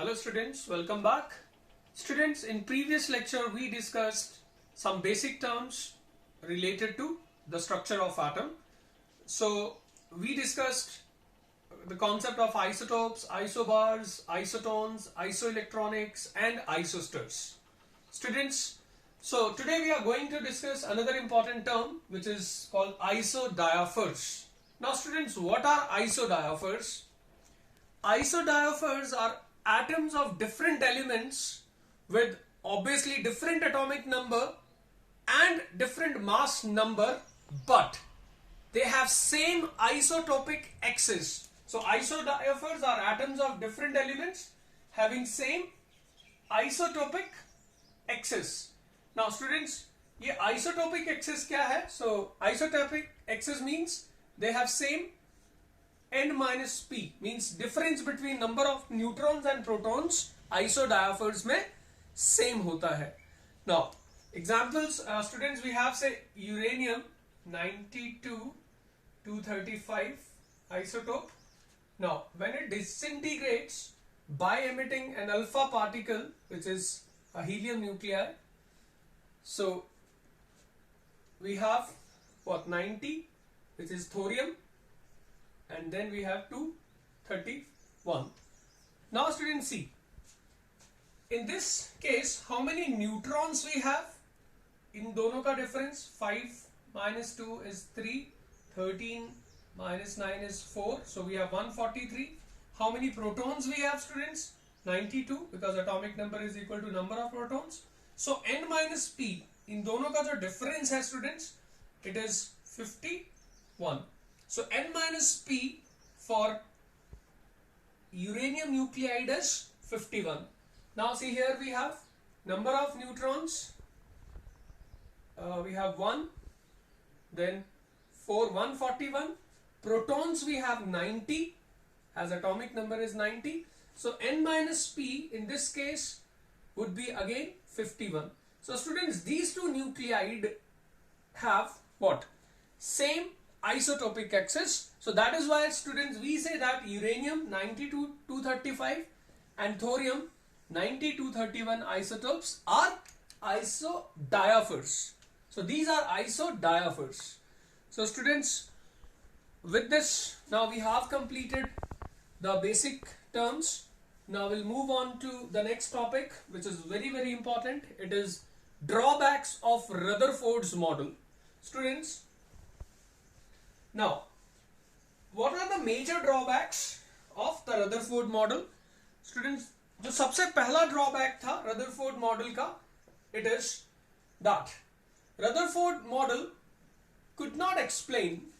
Hello students, welcome back. Students, in previous lecture we discussed some basic terms related to the structure of atom. So we discussed the concept of isotopes, isobars, isotones, isoelectronics and isosters. Students, so today we are going to discuss another important term which is called isodiaphers. Now students, what are isodiaphers? Isodiaphers are atoms of different elements with obviously different atomic number and different mass number, but they have same isotopic excess. So isodiaphers are atoms of different elements having same isotopic excess. Now students, ये isotopic excess क्या है? So isotopic excess means they have same n minus p, means difference between number of neutrons and protons isodiaphers में same होता है. Now examples, students, we have say uranium 92-235 isotope. Now when it disintegrates by emitting an alpha particle which is a helium nuclei, so we have what, 90 which is thorium, and then we have 231. Now students, see, in this case how many neutrons we have? In दोनों का difference 5 minus 2 is 3, 13 minus 9 is 4, so we have 143. How many protons we have, students? 92, because atomic number is equal to number of protons. So n minus p, in दोनों का जो difference है students, it is 51. So n minus p for uranium nuclide is 51. Now see, here we have number of neutrons, we have 1, then 4, 141. Protons we have 90, as atomic number is 90. So n minus p in this case would be again 51. So students, these two nuclide have what? Same isotopic excess. So that is why, students, we say that uranium 92-235 and thorium 90-231 isotopes are isodiaphers. So these are isodiaphers. So students, with this, now we have completed the basic terms. Now we'll move on to the next topic, which is very, very important. It is drawbacks of Rutherford's model. Students, now what are the major drawbacks of the Rutherford model? Students, जो सबसे पहला drawback था Rutherford model का, it is that Rutherford model could not explain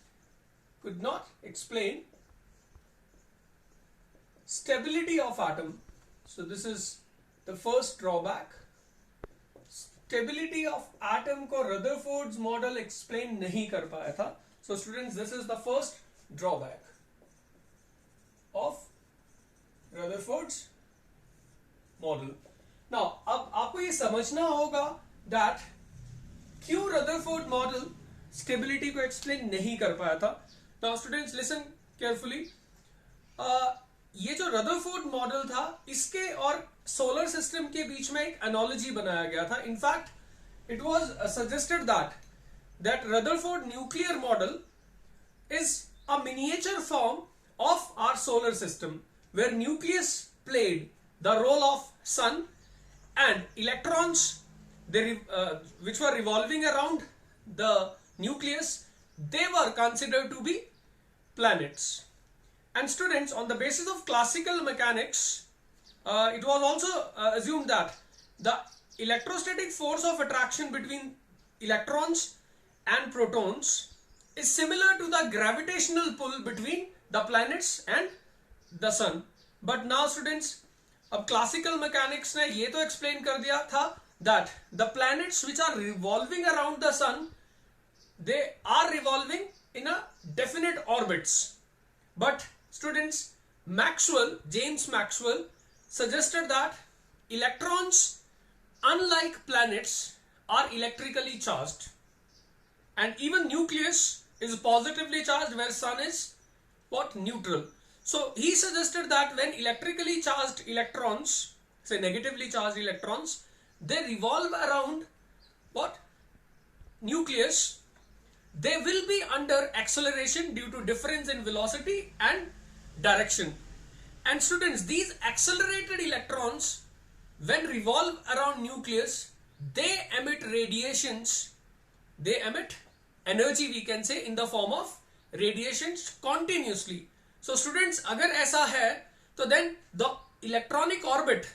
stability of atom. So this is the first drawback. Stability of atom को Rutherford's model explain नहीं कर पाया था. So students, this is the first drawback of Rutherford's model. Now अब आपको ये समझना होगा that क्यों Rutherford model stability को explain नहीं कर पाया था. Now students, listen carefully. ये जो Rutherford model था, इसके और solar system के बीच में एक analogy बनाया गया था. In fact, it was suggested that Rutherford nuclear model is a miniature form of our solar system, where nucleus played the role of sun and electrons, which were revolving around the nucleus, they were considered to be planets. And students, on the basis of classical mechanics, it was also assumed that the electrostatic force of attraction between electrons and protons is similar to the gravitational pull between the planets and the sun. But now students, अब classical mechanics ने ये तो explain कर दिया था that the planets which are revolving around the sun, they are revolving in a definite orbits. But students, James Maxwell suggested that electrons, unlike planets, are electrically charged, and even nucleus is positively charged, where sun is what? Neutral. So he suggested that when electrically charged electrons, say negatively charged electrons, they revolve around what? Nucleus, they will be under acceleration due to difference in velocity and direction. And students, these accelerated electrons, when revolve around nucleus, they emit radiations, they emit energy, we can say, in the form of radiations continuously. So students, अगर ऐसा है तो then the electronic orbit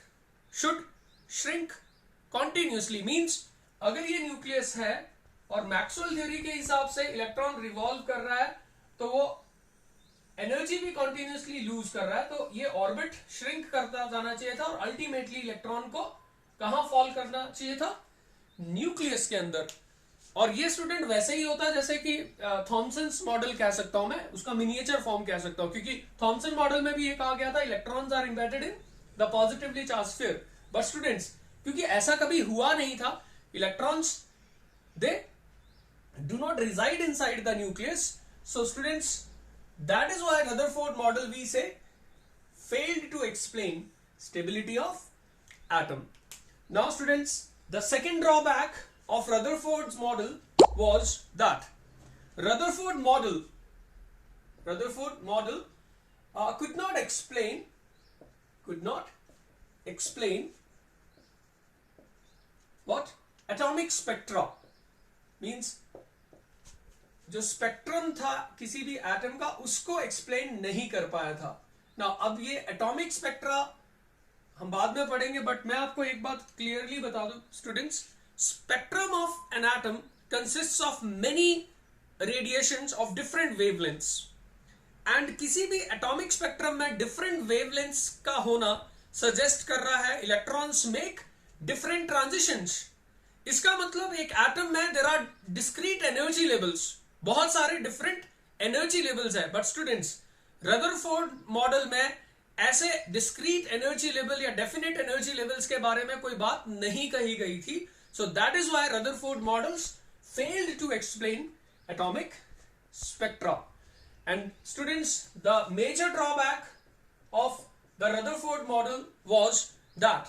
should shrink continuously. Means अगर ये nucleus है और Maxwell theory के हिसाब से इलेक्ट्रॉन रिवॉल्व कर रहा है तो वो एनर्जी भी कंटिन्यूसली लूज कर रहा है, तो ये ऑर्बिट श्रिंक करता जाना चाहिए था और अल्टीमेटली इलेक्ट्रॉन को कहां फॉल करना चाहिए था? न्यूक्लियस के अंदर. और ये स्टूडेंट वैसे ही होता है जैसे कि थॉमसन्स मॉडल कह सकता हूं मैं, उसका मिनिएचर फॉर्म कह सकता हूं, क्योंकि थॉमसन मॉडल में भी ये कहा गया था electrons are embedded in the positively charge sphere. But students, क्योंकि ऐसा कभी हुआ नहीं था, electrons they do not reside inside the nucleus. So students, that is why Rutherford model, we say, failed to explain stability of atom. Now students, the second drawback of Rutherford's model was that Rutherford model could not explain what? Atomic spectra. Means जो spectrum था किसी भी atom का, उसको explain नहीं कर पाया था. ना अब ये एटॉमिक स्पेक्ट्रा हम बाद में पढ़ेंगे, बट मैं आपको एक बात क्लियरली बता दूं students, spectrum of an atom consists of many radiations of different wavelengths, and किसी भी एटॉमिक स्पेक्ट्रम में डिफरेंट वेवलेंथ्स का होना सजेस्ट कर रहा है इलेक्ट्रॉन्स मेक डिफरेंट ट्रांजिशंस. इसका मतलब एक एटम में there are discrete energy levels, बहुत सारे डिफरेंट एनर्जी लेवल्स है. बट स्टूडेंट्स, रदरफोर्ड मॉडल में ऐसे डिस्क्रीट एनर्जी लेवल या डेफिनेट एनर्जी लेवल्स के बारे में कोई बात नहीं कही गई थी. So that is why Rutherford models failed to explain atomic spectra. And students, the major drawback of the Rutherford model was that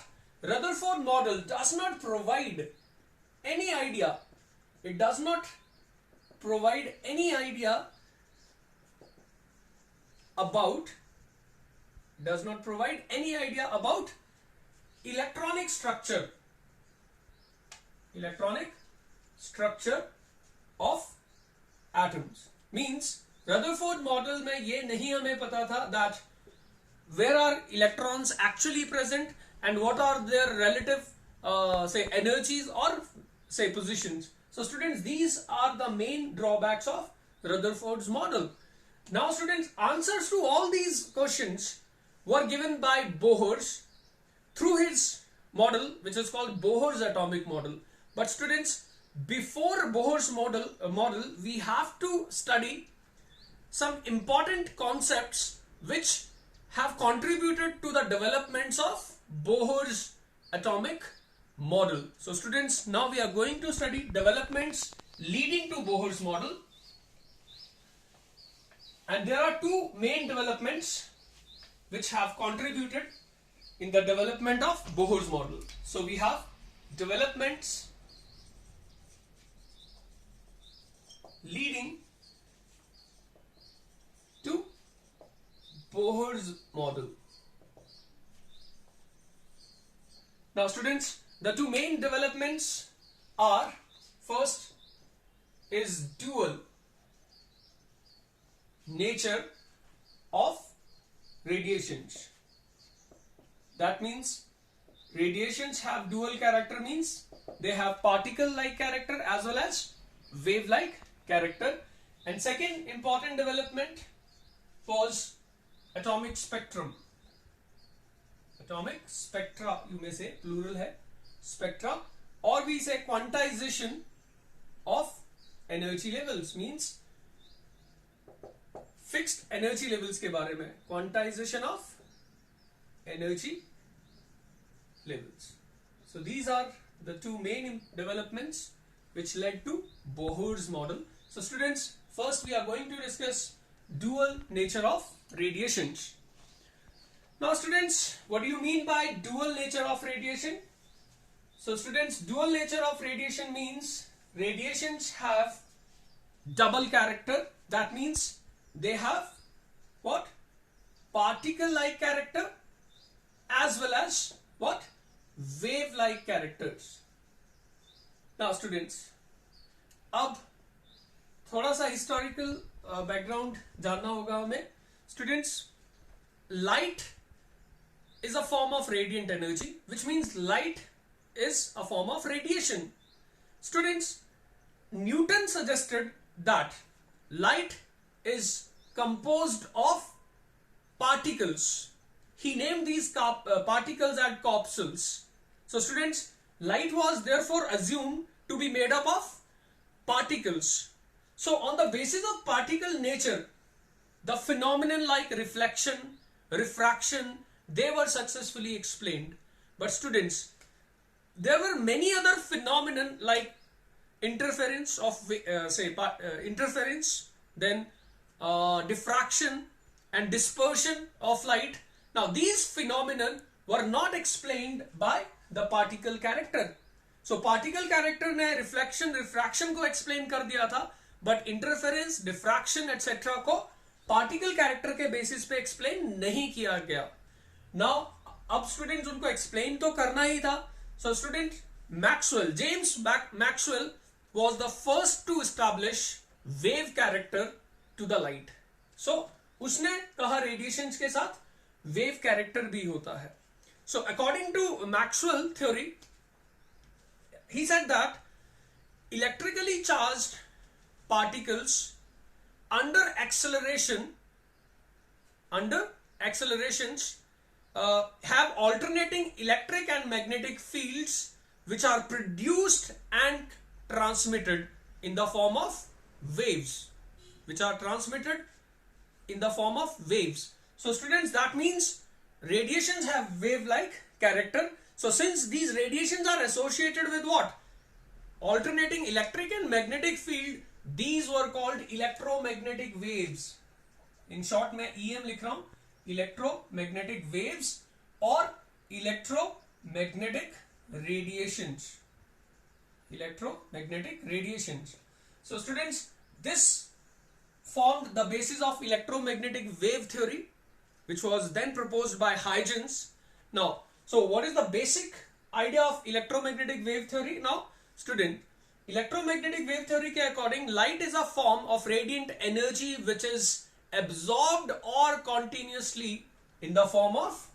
Rutherford model does not provide any idea. It does not provide any idea about electronic structure of atoms. Means Rutherford model में ये नहीं हमें पता था that where are electrons actually present and what are their relative say energies or say positions. So students, these are the main drawbacks of Rutherford's model. Now students, answers to all these questions were given by Bohr's through his model, which is called Bohr's atomic model. But students, before Bohr's model, we have to study some important concepts which have contributed to the developments of Bohr's atomic model. So students, now we are going to study developments leading to Bohr's model, and there are two main developments which have contributed in the development of Bohr's model. So we have developments leading to Bohr's model. Now students, the two main developments are, first is dual nature of radiations. That means radiations have dual character, means they have particle-like character as well as wave-like character. And second important development was atomic spectrum. Atomic spectra, you may say, plural hai, spectra, or we say quantization of energy levels. Means fixed energy levels के बारे में, quantization of energy levels. So these are the two main developments which led to Bohr's model. So students, first we are going to discuss dual nature of radiations. Now students, what do you mean by dual nature of radiation? So students, dual nature of radiation means radiations have double character. That means they have what? Particle-like character as well as what? Wave-like characters. Now students, अब थोड़ा सा historical background जानना होगा हमें. Students, light is a form of radiant energy, which means light is a form of radiation. Students, Newton suggested that light is composed of particles. He named these particles as corpuscles. So students, light was therefore assumed to be made up of particles. So on the basis of particle nature, the phenomenon like reflection, refraction, they were successfully explained. But students, there were many other phenomenon like interference of interference, then diffraction and dispersion of light. Now these phenomena were not explained by the particle character. So particle character ने reflection, refraction को explain कर दिया था, but interference, diffraction etc. को particle character के basis पे explain नहीं किया गया. Now अब students उनको explain तो करना ही था. So student Maxwell, James Maxwell was the first to establish wave character to the light. So उसने कहा radiations के साथ wave character भी होता है. So according to Maxwell theory, he said that electrically charged particles under accelerations have alternating electric and magnetic fields which are produced and transmitted in the form of waves. So students, that means radiations have wave-like character. So since these radiations are associated with what? Alternating electric and magnetic field, these were called electromagnetic waves. In short मैं EM लिख रहा हूं, electromagnetic waves or electromagnetic radiations. So students, this formed the basis of electromagnetic wave theory, which was then proposed by Huygens. Now, so what is the basic idea of electromagnetic wave theory? Now, student, electromagnetic wave theory के according, light is a form of radiant energy which is absorbed or continuously in the form of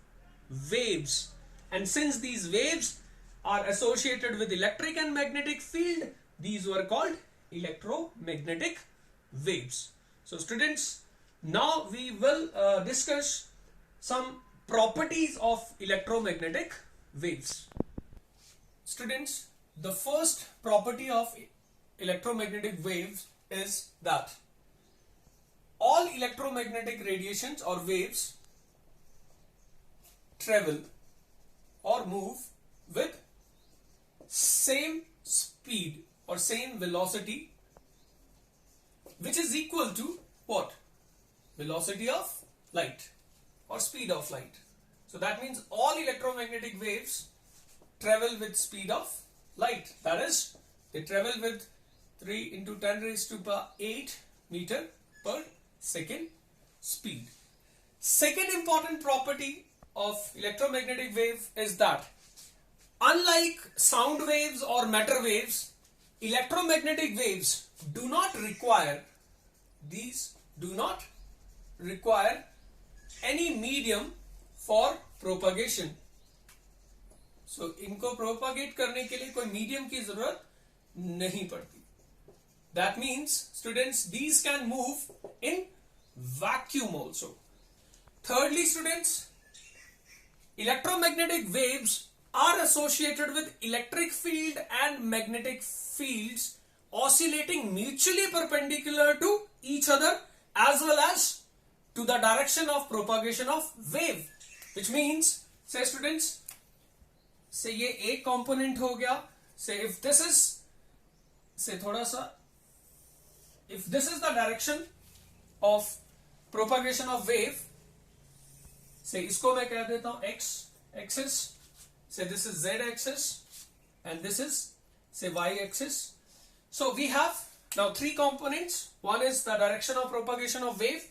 waves. And since these waves are associated with electric and magnetic field, these were called electromagnetic waves. So students, now we will discuss some properties of electromagnetic waves. Students, the first property of electromagnetic waves is that all electromagnetic radiations or waves travel or move with same speed or same velocity, which is equal to what? Velocity of light or speed of light. So that means all electromagnetic waves travel with speed of light. That is, they travel with 3 into 10 raised to power 8 meter per second speed. Second important property of electromagnetic wave is that unlike sound waves or matter waves, electromagnetic waves do not require any medium for propagation. So इनको propagate करने के लिए कोई medium की जरूरत नहीं पड़ती. That means students, these can move in vacuum also. Thirdly students, electromagnetic waves are associated with electric field and magnetic fields oscillating mutually perpendicular to each other as well as to the direction of propagation of wave, which means, say students, say ये एक component हो गया, say if this is, say थोड़ा सा, if this is the direction of propagation of wave, से इसको मैं कह देता हूं x axis, say this is z axis and this is say y axis. So we have now three components. One is the direction of propagation of wave,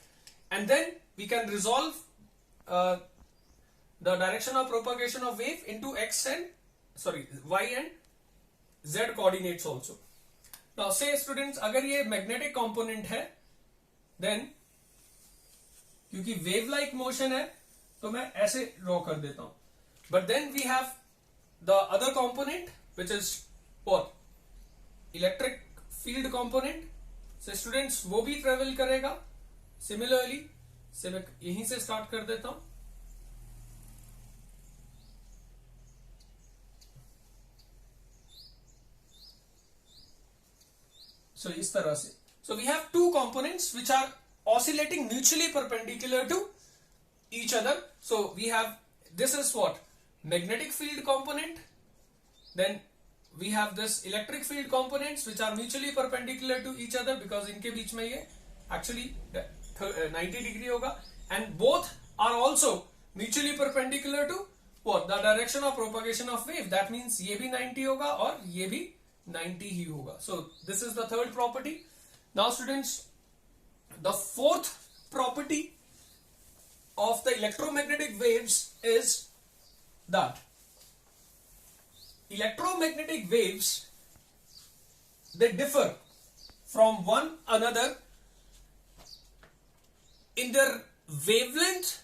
and then we can resolve the direction of propagation of wave into y and z coordinates also. Now say students, अगर ये magnetic component है, then क्योंकि wave like motion है तो मैं ऐसे draw कर देता हूं. But then we have the other component which is what? Electric field component. So students वो भी travel करेगा. Similarly से मैं यहीं से start कर देता हूं. So इस तरह से. So we have two components which are oscillating mutually perpendicular to each other. So we have, this is what? Magnetic field component. Then we have this electric field components which are mutually perpendicular to each other because इनके बीच में ये actually 90 degree होगा, and both are also mutually perpendicular to what? The direction of propagation of wave. That means ये भी 90 होगा और ये भी 90 ही होगा. So this is the third property. Now students, the fourth property of the electromagnetic waves is that electromagnetic waves, they differ from one another in their wavelength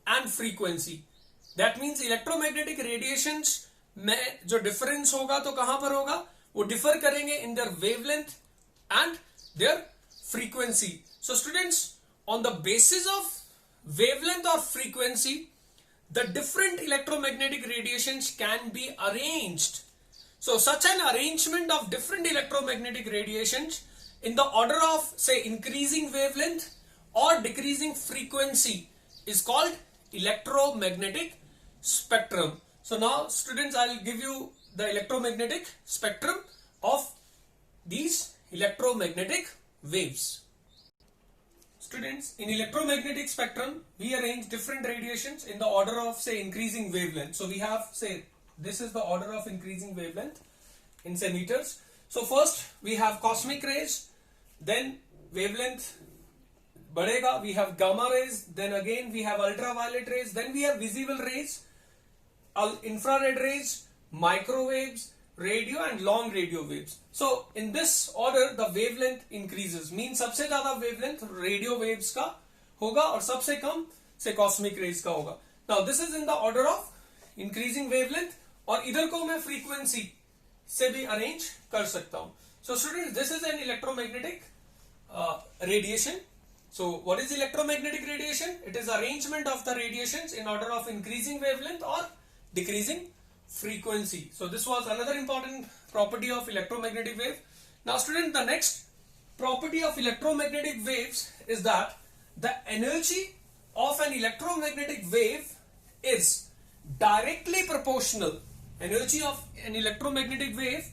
and frequency. That means electromagnetic radiations में जो difference होगा तो कहां पर होगा? वो differ करेंगे in their wavelength and their frequency. So students, on the basis of wavelength or frequency, the different electromagnetic radiations can be arranged. So such an arrangement of different electromagnetic radiations in the order of say increasing wavelength or decreasing frequency is called electromagnetic spectrum. So now students, I'll give you the electromagnetic spectrum of these electromagnetic waves. Students, in electromagnetic spectrum, we arrange different radiations in the order of say increasing wavelength. So we have, say, this is the order of increasing wavelength in say meters. So first we have cosmic rays, then wavelength बढ़ेगा, we have gamma rays, then again we have ultraviolet rays, then we have visible rays, infrared rays, microwaves, radio and long radio waves. So in this order the wavelength increases. Means सबसे ज्यादा wavelength radio waves का होगा और सबसे कम से cosmic rays का होगा. Now this is in the order of increasing wavelength और इधर को मैं frequency से भी arrange कर सकता हूँ. So students, this is an electromagnetic radiation. So what is electromagnetic radiation? It is arrangement of the radiations in order of increasing wavelength or decreasing frequency. So this was another important property of electromagnetic wave. Now student, the next property of electromagnetic waves is that the energy of an electromagnetic wave is directly proportional. Energy of an electromagnetic wave,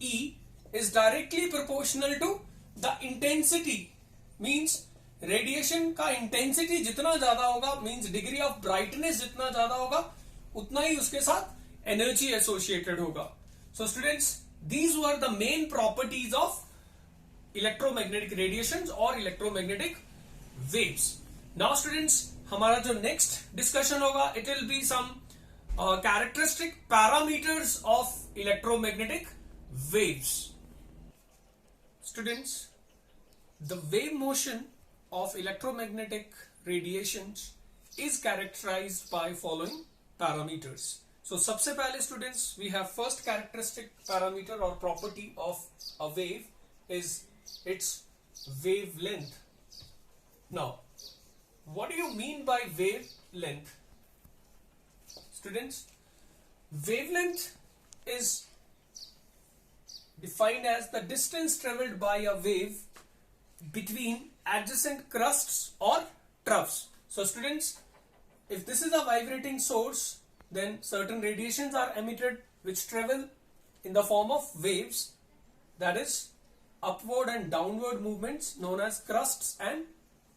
E, is directly proportional to the intensity. Means radiation का intensity जितना ज्यादा होगा, means degree of brightness जितना ज्यादा होगा, उतना ही उसके साथ एनर्जी एसोसिएटेड होगा. So students, these were the main properties of electromagnetic radiations और इलेक्ट्रोमैग्नेटिक वेव्स. नाउ स्टूडेंट्स, हमारा जो नेक्स्ट डिस्कशन होगा, it will be some characteristic parameters of electromagnetic waves. Students, the wave motion of electromagnetic radiations is characterized by following parameters. So सबसे पहले students, we have first characteristic parameter or property of a wave is its wavelength. Now what do you mean by wavelength? Students, wavelength is defined as the distance traveled by a wave between adjacent crusts or troughs. So students, if this is a vibrating source, then certain radiations are emitted which travel in the form of waves, that is upward and downward movements known as crusts and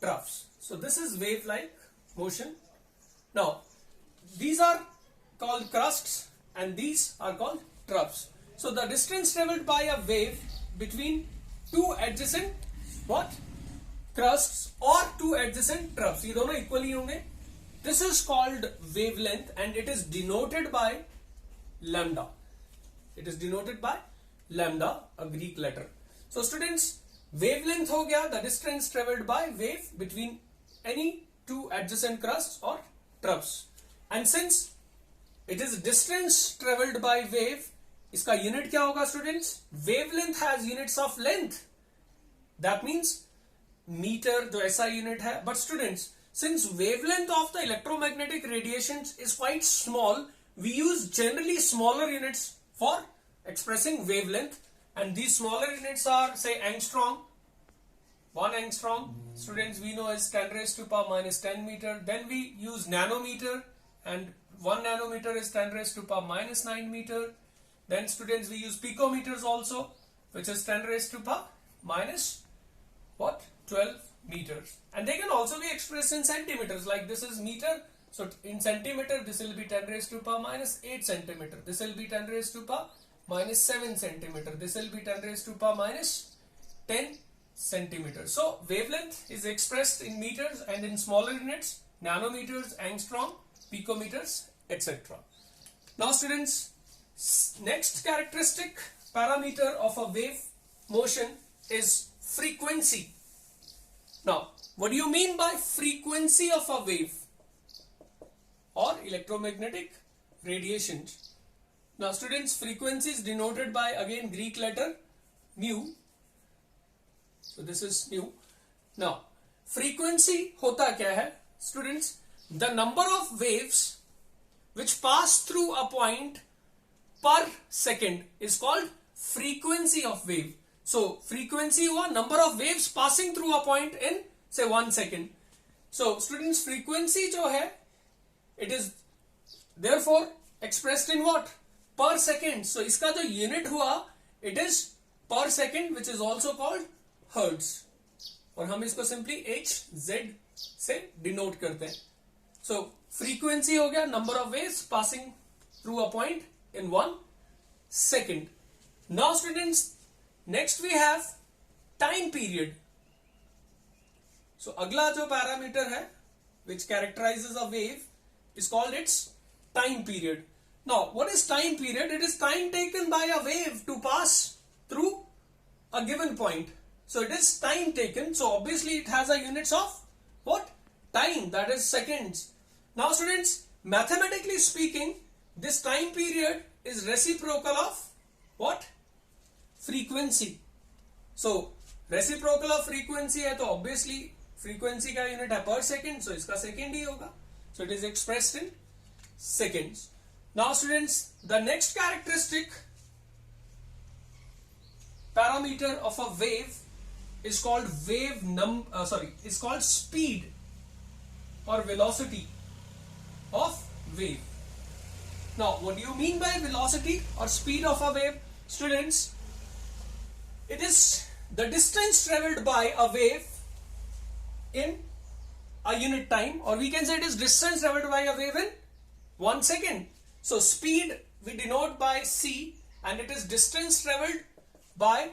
troughs. So this is wave like motion. Now, these are called crusts and these are called troughs. So the distance traveled by a wave between two adjacent what? Crusts or two adjacent troughs. ये दोनों equally होंगे. This is called wavelength and it is denoted by lambda. It is denoted by lambda, a Greek letter. So students, wavelength हो गया the distance traveled by wave between any two adjacent crusts or troughs. And since it is distance traveled by wave, इसका unit क्या होगा students? Wavelength has units of length. That means meter जो ऐसा unit है. But students, since wavelength of the electromagnetic radiations is quite small, we use generally smaller units for expressing wavelength, and these smaller units are say angstrom. 1 angstrom, students, we know is 10 raised to power minus 10 meter. Then we use nanometer, and 1 nanometer is 10 raised to power minus 9 meter. Then students, we use picometers also, which is 10 raised to power minus what? 12 meters. And they can also be expressed in centimeters, like this is meter. So in centimeter, this will be 10 raised to power minus 8 centimeter. This will be 10 raised to power minus 7 centimeter. This will be 10 raised to power minus 10 centimeters. So wavelength is expressed in meters and in smaller units, nanometers, angstrom, picometers, etc. Now students, next characteristic parameter of a wave motion is frequency. Now, what do you mean by frequency of a wave or electromagnetic radiation? Now students, frequency is denoted by again Greek letter mu. So this is nu. Now, frequency होता क्या है? Students, the number of waves which pass through a point per second is called frequency of wave. So, frequency हुआ number of waves passing through a point in say 1 second. So, students, frequency जो है, it is therefore expressed in what? Per second. So, इसका जो unit हुआ, it is per second, which is also called hertz. और हम इसको simply Hz से denote करते हैं. So, frequency हो गया number of waves passing through a point in 1 second. Now students, next we have time period. So अगला जो parameter है which characterizes a wave is called its time period. Now what is time period? It is time taken by a wave to pass through a given point. So it is time taken. So obviously it has a units of what? Time, that is seconds. Now students, mathematically speaking, this time period is reciprocal of what? Frequency. So reciprocal of frequency है तो obviously frequency का unit है per second, so इसका second ही होगा. So it is expressed in seconds. Now students, the next characteristic parameter of a wave is called is called speed or velocity of wave. Now, what do you mean by velocity or speed of a wave? Students, it is the distance traveled by a wave in a unit time, or we can say it is distance traveled by a wave in 1 second. So, speed we denote by c, and it is distance traveled by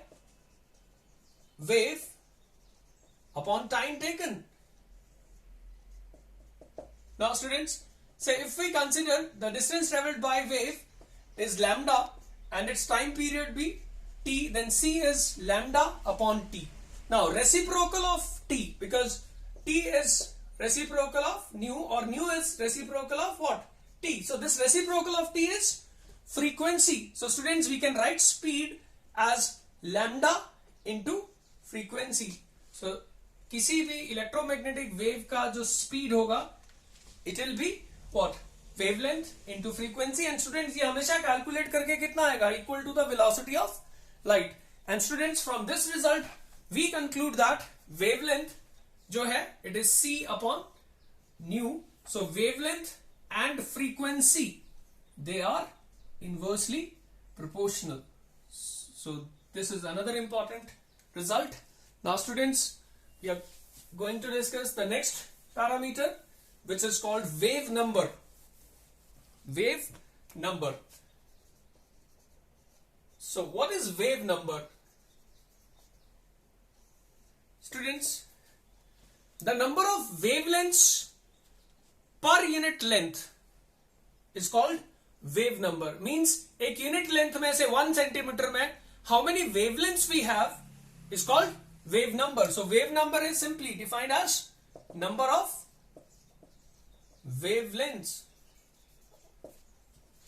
wave upon time taken. Now students, say if we consider the distance traveled by wave is lambda and its time period be t, then c is lambda upon t. Now reciprocal of t, because t is reciprocal of nu, or nu is reciprocal of what? T. So this reciprocal of t is frequency. So students, we can write speed as lambda into frequency. So किसी भी electromagnetic wave का जो speed होगा, it will be what? Wavelength into frequency. And students, ये हमेशा calculate करके कितना आएगा? Equal to the velocity of light. And students, from this result we conclude that wavelength जो है, it is c upon nu. So wavelength and frequency, they are inversely proportional. So this is another important result. Now students, we are going to discuss the next parameter, which is called wave number. Wave number. So what is wave number? Students, the number of wavelengths per unit length is called wave number. Means एक unit length में से 1 centimeter में how many wavelengths we have is called wave number. So wave number is simply defined as number of wavelengths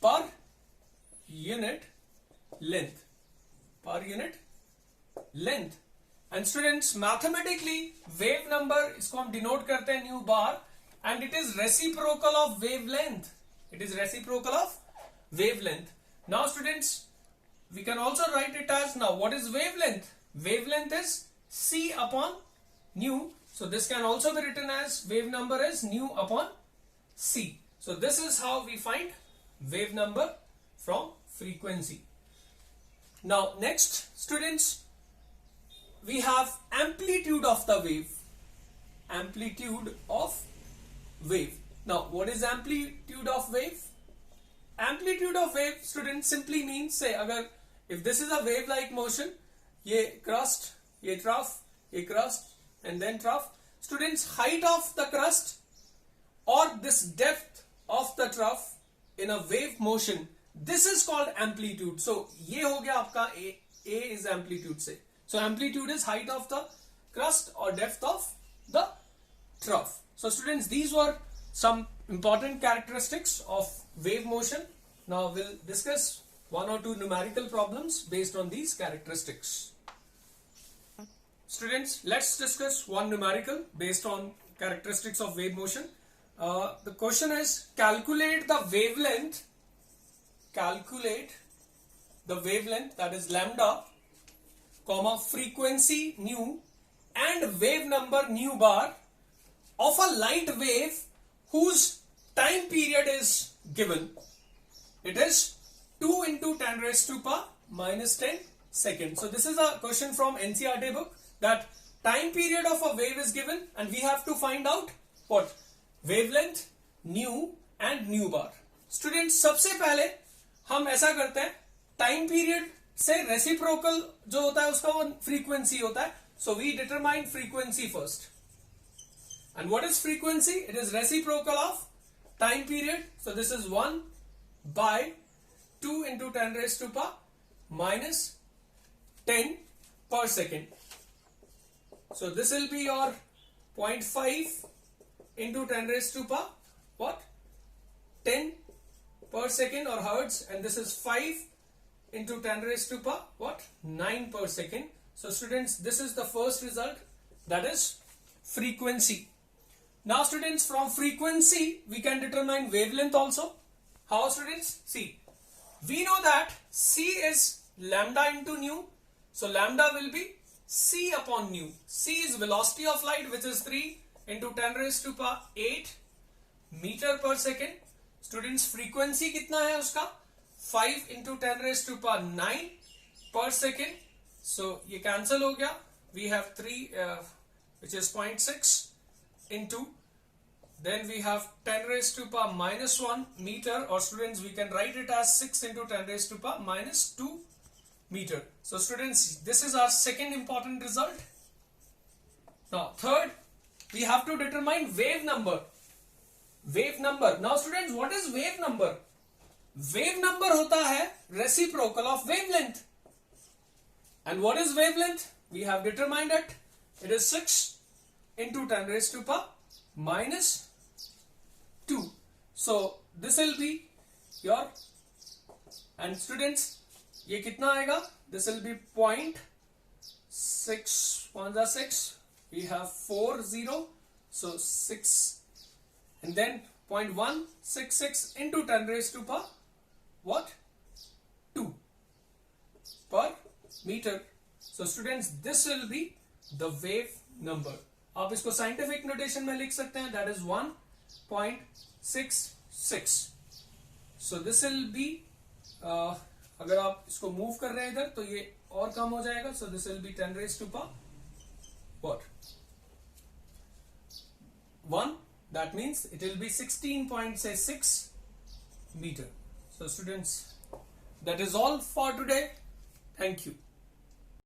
per unit length. Per unit length. And students, mathematically wave number इसको हम denote करते हैं nu bar, and it is reciprocal of wavelength. It is reciprocal of wavelength. Now students, we can also write it as, now what is wavelength? Wavelength is c upon nu. So this can also be written as wave number is nu upon c. So this is how we find wave number from frequency. Now next students, we have amplitude of the wave. Amplitude of wave. Now what is amplitude of wave? Amplitude of wave, students, simply means, say agar if this is a wave like motion, ye crust, ye trough, ye crust, and then trough. Students, height of the crust or this depth of the trough in a wave motion, this is called amplitude. So ye ho gaya aapka A. A is amplitude se. So amplitude is height of the crust or depth of the trough. So students, these were some important characteristics of wave motion. Now we'll discuss 1 or 2 numerical problems based on these characteristics. Students, let's discuss one numerical based on characteristics of wave motion. The question is, calculate the wavelength. Calculate the wavelength, that is lambda, comma frequency nu and wave number nu bar of a light wave whose time period is given. It is 2 into 10 raised to power minus 10 seconds. So this is a question from NCERT book, that time period of a wave is given and we have to find out what? Wavelength, nu and nu bar. Students, सबसे पहले हम ऐसा करते हैं, time period से reciprocal जो होता है उसका वो फ्रीक्वेंसी होता है. So we determine frequency first. And what is frequency? It is reciprocal of time period. So this is 1 by 2 into 10 raised to power minus 10 per second. So this will be your 0.5 into 10 raised to power what? 10 per second or hertz, and this is 5 into 10 raised to power what? 9 per second. So students, this is the first result, that is frequency. Now students, from frequency we can determine wavelength also. How students? See, we know that c is lambda into nu. So lambda will be c upon nu. C is velocity of light, which is 3 into 10 raised to power 8 meter per second. Students, frequency कितना है उसका? 5 into 10 raised to power 9 per second. So ये cancel हो गया. We have 3 which is 0.6 into, then we have 10 raised to power minus 1 meter, or students we can write it as 6 into 10 raised to power minus 2 meter. So students, this is our second important result. Now third, we have to determine wave number. Wave number. Now students, what is wave number? Wave number होता है reciprocal of wavelength. And what is wavelength? We have determined it. It is 6 into 10 raised to power minus 2. So this will be your, and students, ये कितना आएगा? This will be 0.6, 6. We have 4 0, so 6, and then 0.166 into 10 raised to power what? 2 per meter. So students, this will be the wave number. आप इसको scientific notation में लिख सकते हैं, that is 1.66. So this will be अगर आप इसको move कर रहे हैं इधर तो ये और कम हो जाएगा. So this will be 10 raised to power what? That means it will be 16.6 meter. So students, that is all for today. Thank you.